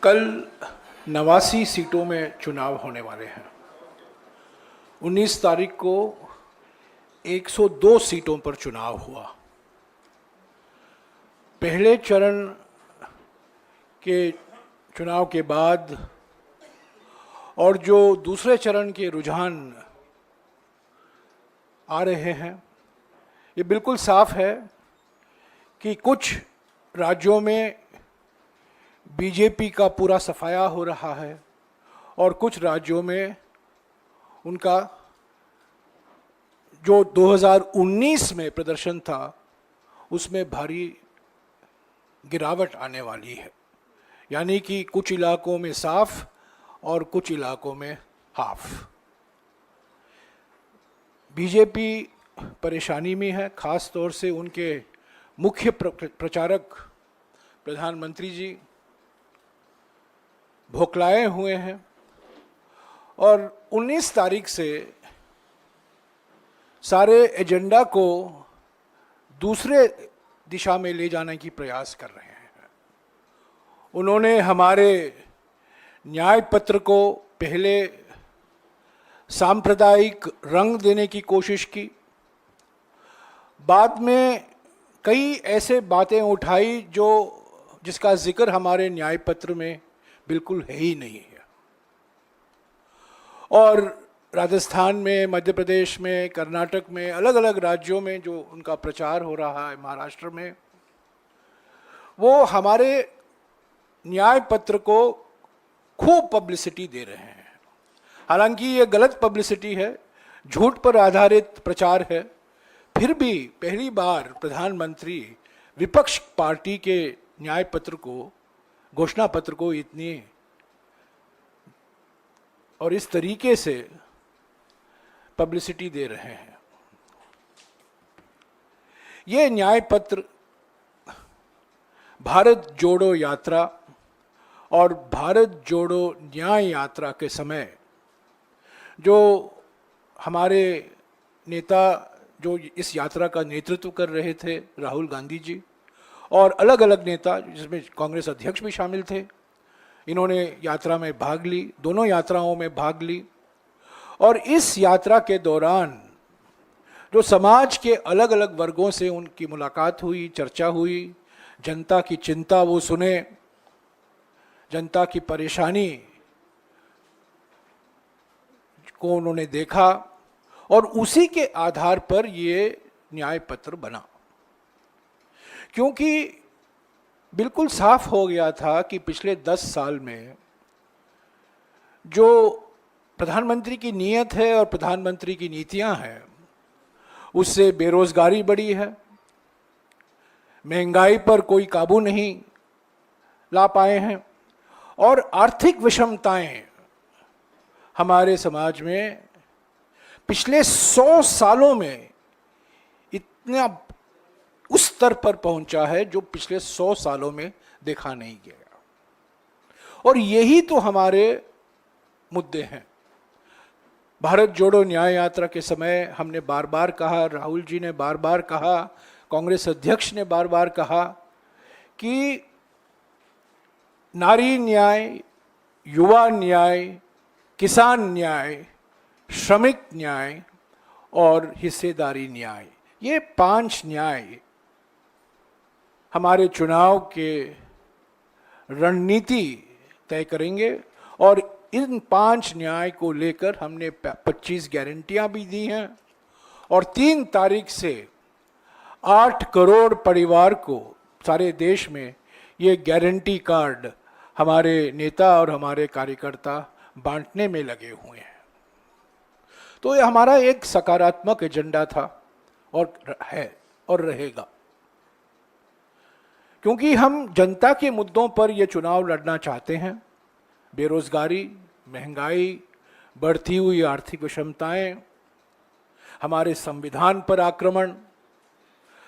कल 89 सीटों में चुनाव होने वाले हैं। 19 तारीख को 102 सीटों पर चुनाव हुआ। पहले चरण के चुनाव के बाद और जो दूसरे चरण के रुझान आ रहे हैं, ये बिल्कुल साफ है कि कुछ राज्यों में बीजेपी का पूरा सफाया हो रहा है और कुछ राज्यों में उनका जो 2019 में प्रदर्शन था उसमें भारी गिरावट आने वाली है। यानी कि कुछ इलाकों में साफ और कुछ इलाकों में हाफ। बीजेपी परेशानी में है, खास तौर से उनके मुख्य प्रचारक प्रधानमंत्री जी भोखलाए हुए हैं और 19 तारीख से सारे एजेंडा को दूसरे दिशा में ले जाने की प्रयास कर रहे हैं। उन्होंने हमारे न्याय पत्र को पहले सांप्रदायिक रंग देने की कोशिश की, बाद में कई ऐसे बातें उठाई जिसका जिक्र हमारे न्याय पत्र में बिल्कुल है ही नहीं है। और राजस्थान में, मध्य प्रदेश में, कर्नाटक में, अलग अलग राज्यों में जो उनका प्रचार हो रहा है, महाराष्ट्र में, वो हमारे न्याय पत्र को खूब पब्लिसिटी दे रहे हैं। हालांकि ये गलत पब्लिसिटी है, झूठ पर आधारित प्रचार है, फिर भी पहली बार प्रधानमंत्री विपक्ष पार्टी के न्याय पत्र को, घोषणा पत्र को इतनी और इस तरीके से पब्लिसिटी दे रहे हैं। ये न्याय पत्र भारत जोड़ो यात्रा और भारत जोड़ो न्याय यात्रा के समय जो हमारे नेता जो इस यात्रा का नेतृत्व कर रहे थे, राहुल गांधी जी, और अलग अलग नेता जिसमें कांग्रेस अध्यक्ष भी शामिल थे, इन्होंने यात्रा में भाग ली, दोनों यात्राओं में भाग ली। और इस यात्रा के दौरान जो समाज के अलग अलग वर्गों से उनकी मुलाकात हुई, चर्चा हुई, जनता की चिंता वो सुने, जनता की परेशानी को उन्होंने देखा और उसी के आधार पर ये न्याय पत्र बना। क्योंकि बिल्कुल साफ हो गया था कि पिछले 10 साल में जो प्रधानमंत्री की नीयत है और प्रधानमंत्री की नीतियां हैं, उससे बेरोजगारी बढ़ी है, महंगाई पर कोई काबू नहीं ला पाए हैं और आर्थिक विषमताएं हमारे समाज में पिछले 100 सालों में इतना उस स्तर पर पहुंचा है जो पिछले 100 सालों में देखा नहीं गया। और यही तो हमारे मुद्दे हैं। भारत जोड़ो न्याय यात्रा के समय हमने बार बार कहा, राहुल जी ने बार बार कहा, कांग्रेस अध्यक्ष ने बार बार कहा कि नारी न्याय, युवा न्याय, किसान न्याय, श्रमिक न्याय और हिस्सेदारी न्याय, ये 5 न्याय हमारे चुनाव के रणनीति तय करेंगे। और इन 5 न्याय को लेकर हमने 25 गारंटियां भी दी हैं और 3 तारीख से 8 करोड़ परिवार को सारे देश में ये गारंटी कार्ड हमारे नेता और हमारे कार्यकर्ता बांटने में लगे हुए हैं। तो ये हमारा एक सकारात्मक एजेंडा था और है और रहेगा, क्योंकि हम जनता के मुद्दों पर ये चुनाव लड़ना चाहते हैं। बेरोजगारी, महंगाई, बढ़ती हुई आर्थिक विषमताएं, हमारे संविधान पर आक्रमण,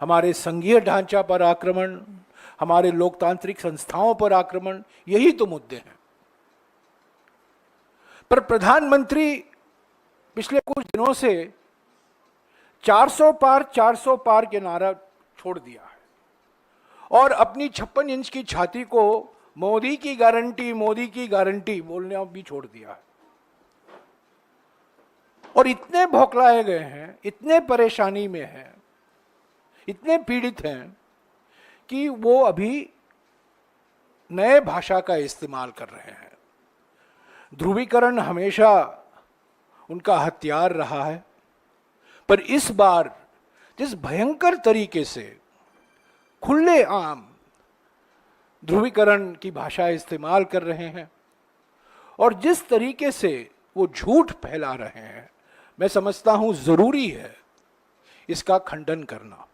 हमारे संघीय ढांचा पर आक्रमण, हमारे लोकतांत्रिक संस्थाओं पर आक्रमण, यही तो मुद्दे हैं। पर प्रधानमंत्री पिछले कुछ दिनों से 400 पार के नारा छोड़ दिया है और अपनी 56 इंच की छाती को मोदी की गारंटी बोलने भी छोड़ दिया है। और इतने भौखलाए गए हैं, इतने परेशानी में हैं, इतने पीड़ित हैं कि वो अभी नए भाषा का इस्तेमाल कर रहे हैं। ध्रुवीकरण हमेशा उनका हथियार रहा है, पर इस बार जिस भयंकर तरीके से खुले आम ध्रुवीकरण की भाषा इस्तेमाल कर रहे हैं और जिस तरीके से वो झूठ फैला रहे हैं, मैं समझता हूं जरूरी है इसका खंडन करना।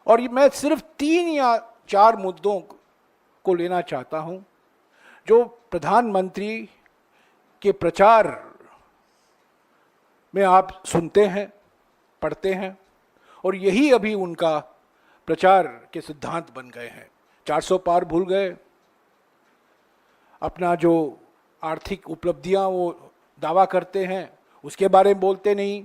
और मैं सिर्फ 3 या 4 मुद्दों को लेना चाहता हूं जो प्रधानमंत्री के प्रचार में आप सुनते हैं, पढ़ते हैं, और यही अभी उनका प्रचार के सिद्धांत बन गए हैं। 400 पार भूल गए, अपना जो आर्थिक उपलब्धियां वो दावा करते हैं उसके बारे में बोलते नहीं,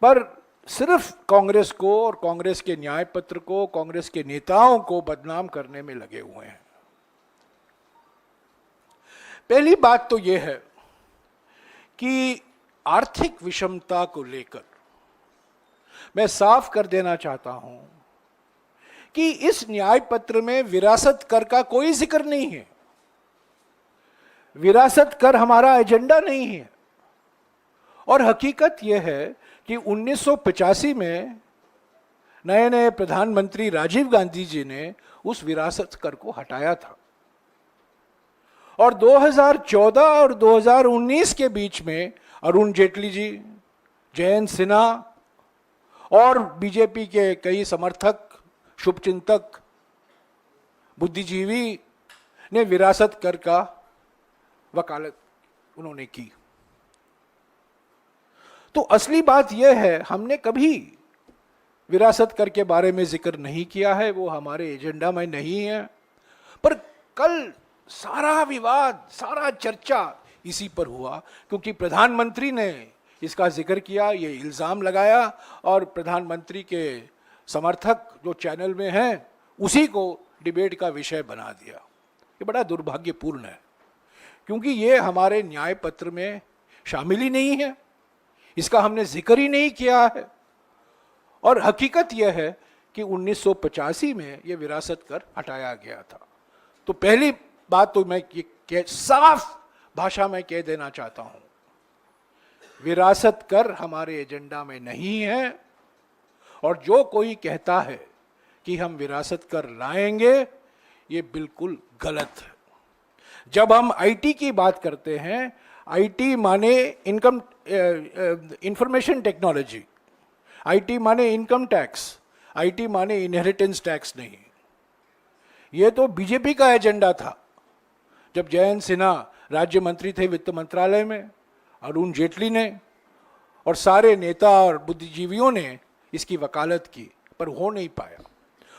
पर सिर्फ कांग्रेस को और कांग्रेस के न्याय पत्र को, कांग्रेस के नेताओं को बदनाम करने में लगे हुए हैं। पहली बात तो यह है कि आर्थिक विषमता को लेकर मैं साफ कर देना चाहता हूं कि इस न्याय पत्र में विरासत कर का कोई जिक्र नहीं है। विरासत कर हमारा एजेंडा नहीं है। और हकीकत यह है कि 1985 में नए नए प्रधानमंत्री राजीव गांधी जी ने उस विरासत कर को हटाया था, और 2014 और 2019 के बीच में अरुण जेटली जी, जयंत सिन्हा और बीजेपी के कई समर्थक, शुभचिंतक, बुद्धिजीवी ने विरासत कर का वकालत उन्होंने की। तो असली बात यह है, हमने कभी विरासत कर के बारे में जिक्र नहीं किया है, वो हमारे एजेंडा में नहीं है। पर कल सारा विवाद, सारा चर्चा इसी पर हुआ क्योंकि प्रधानमंत्री ने इसका जिक्र किया, ये इल्जाम लगाया, और प्रधानमंत्री के समर्थक जो चैनल में हैं उसी को डिबेट का विषय बना दिया। ये बड़ा दुर्भाग्यपूर्ण है क्योंकि ये हमारे न्याय पत्र में शामिल ही नहीं है, इसका हमने जिक्र ही नहीं किया है। और हकीकत यह है कि 1985 में यह विरासत कर हटाया गया था। तो पहली बात तो मैं ये साफ भाषा में कह देना चाहता हूं, विरासत कर हमारे एजेंडा में नहीं है। और जो कोई कहता है कि हम विरासत कर लाएंगे, ये बिल्कुल गलत है। जब हम आईटी की बात करते हैं, आईटी माने इंफॉर्मेशन टेक्नोलॉजी, आईटी माने इनकम टैक्स, आईटी माने इनहेरिटेंस टैक्स नहीं। ये तो बीजेपी का एजेंडा था। जब जयंत सिन्हा राज्य मंत्री थे वित्त मंत्रालय में, अरुण जेटली ने और सारे नेता और बुद्धिजीवियों ने इसकी वकालत की, पर हो नहीं पाया।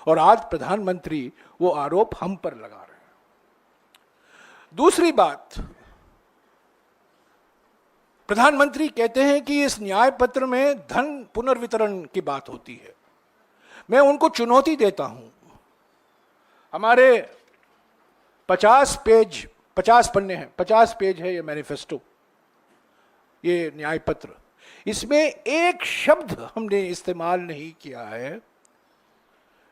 और आज प्रधानमंत्री वो आरोप हम पर लगा रहे हैं। दूसरी बात, प्रधानमंत्री कहते हैं कि इस न्याय पत्र में धन पुनर्वितरण की बात होती है। मैं उनको चुनौती देता हूं। हमारे 50 पन्ने हैं, 50 पेज है ये मैनिफेस्टो, ये न्याय पत्र। इसमें एक शब्द हमने इस्तेमाल नहीं किया है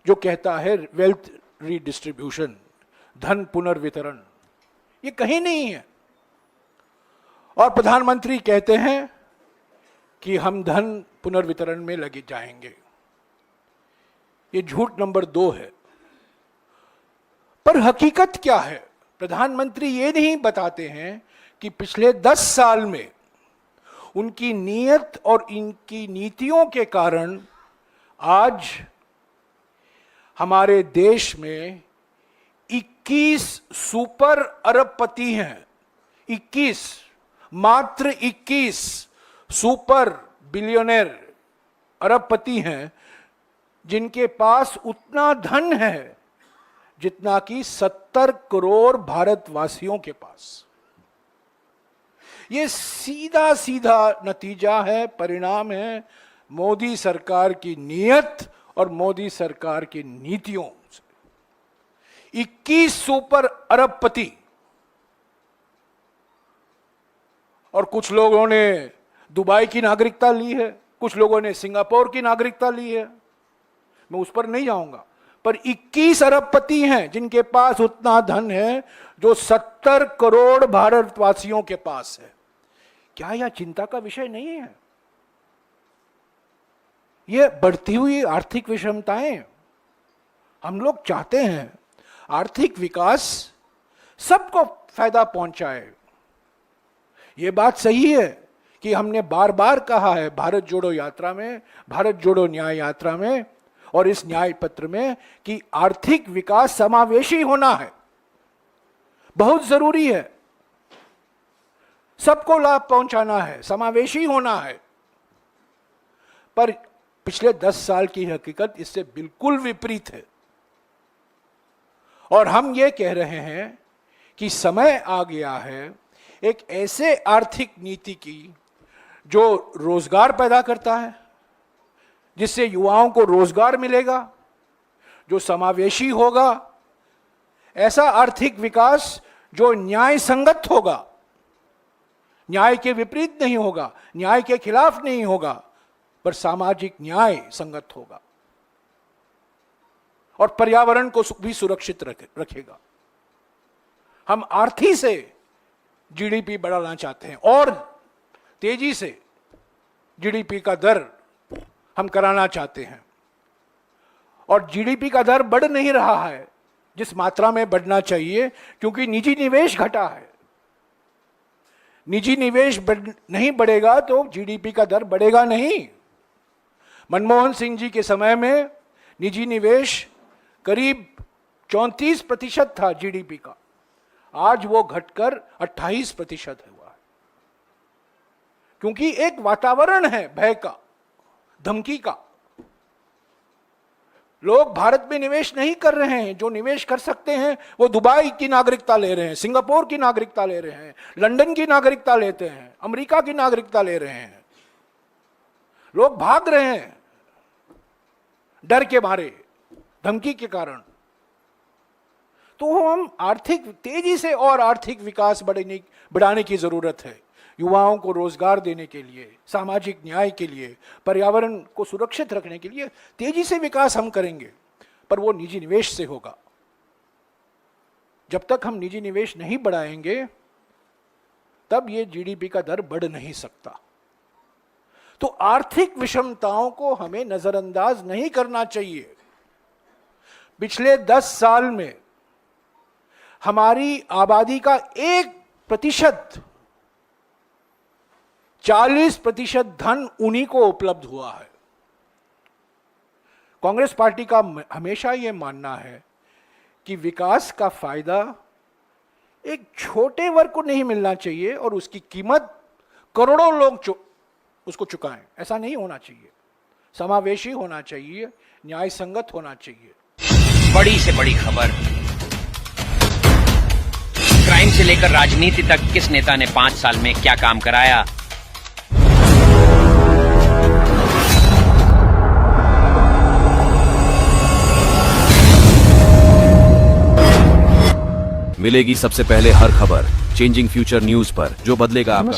जो कहता है वेल्थ रीडिस्ट्रीब्यूशन, धन पुनर्वितरण। ये कहीं नहीं है। और प्रधानमंत्री कहते हैं कि हम धन पुनर्वितरण में लगे जाएंगे। ये झूठ नंबर 2 है। पर हकीकत क्या है? प्रधानमंत्री ये नहीं बताते हैं कि पिछले 10 साल में उनकी नीयत और इनकी नीतियों के कारण आज हमारे देश में 21 सुपर अरबपति हैं। 21, मात्र 21 सुपर बिलियनर अरबपति हैं जिनके पास उतना धन है जितना कि 70 करोड़ भारतवासियों के पास। ये सीधा सीधा नतीजा है, परिणाम है मोदी सरकार की नीयत और मोदी सरकार की नीतियों से 21 सुपर अरबपति और कुछ लोगों ने दुबई की नागरिकता ली है, कुछ लोगों ने सिंगापुर की नागरिकता ली है, मैं उस पर नहीं जाऊंगा, पर 21 अरबपति हैं जिनके पास उतना धन है जो 70 करोड़ भारतवासियों के पास है। क्या यह चिंता का विषय नहीं है? यह बढ़ती हुई आर्थिक विषमताएं, हम लोग चाहते हैं आर्थिक विकास सबको फायदा पहुंचाए। यह बात सही है कि हमने बार बार कहा है भारत जोड़ो यात्रा में, भारत जोड़ो न्याय यात्रा में और इस न्याय पत्र में कि आर्थिक विकास समावेशी होना है, बहुत जरूरी है, सबको लाभ पहुंचाना है, समावेशी होना है। पर पिछले 10 साल की हकीकत इससे बिल्कुल विपरीत है और हम ये कह रहे हैं कि समय आ गया है एक ऐसे आर्थिक नीति की जो रोजगार पैदा करता है, जिससे युवाओं को रोजगार मिलेगा, जो समावेशी होगा, ऐसा आर्थिक विकास जो न्याय संगत होगा, न्याय के विपरीत नहीं होगा, न्याय के खिलाफ नहीं होगा, पर सामाजिक न्याय संगत होगा और पर्यावरण को भी सुरक्षित रखेगा। हम आर्थिक से जीडीपी बढ़ाना चाहते हैं और तेजी से जीडीपी का दर हम कराना चाहते हैं और जीडीपी का दर बढ़ नहीं रहा है जिस मात्रा में बढ़ना चाहिए, क्योंकि निजी निवेश घटा है। निजी निवेश नहीं बढ़ेगा तो जीडीपी का दर बढ़ेगा नहीं। मनमोहन सिंह जी के समय में निजी निवेश करीब 34% था जीडीपी का, आज वो घटकर 28% हुआ है, क्योंकि एक वातावरण है भय का, धमकी का। लोग भारत में निवेश नहीं कर रहे हैं, जो निवेश कर सकते हैं वो दुबई की नागरिकता ले रहे हैं, सिंगापुर की नागरिकता ले रहे हैं, लंदन की नागरिकता लेते हैं, अमेरिका की नागरिकता ले रहे हैं। लोग भाग रहे हैं डर के मारे, धमकी के कारण। तो हम आर्थिक तेजी से और आर्थिक विकास बढ़ाने की जरूरत है, युवाओं को रोजगार देने के लिए, सामाजिक न्याय के लिए, पर्यावरण को सुरक्षित रखने के लिए तेजी से विकास हम करेंगे, पर वो निजी निवेश से होगा। जब तक हम निजी निवेश नहीं बढ़ाएंगे तब ये जीडीपी का दर बढ़ नहीं सकता। तो आर्थिक विषमताओं को हमें नजरअंदाज नहीं करना चाहिए। पिछले 10 साल में हमारी आबादी का 1%, 40% धन उन्हीं को उपलब्ध हुआ है। कांग्रेस पार्टी का हमेशा यह मानना है कि विकास का फायदा एक छोटे वर्ग को नहीं मिलना चाहिए और उसकी कीमत करोड़ों लोग उसको चुकाएं। ऐसा नहीं होना चाहिए, समावेशी होना चाहिए, न्याय संगत होना चाहिए। बड़ी से बड़ी खबर, क्राइम से लेकर राजनीति तक किस नेता ने 5 साल में क्या काम कराया। मिलेगी सबसे पहले हर खबर चेंजिंग फ्यूचर न्यूज पर, जो बदलेगा आपका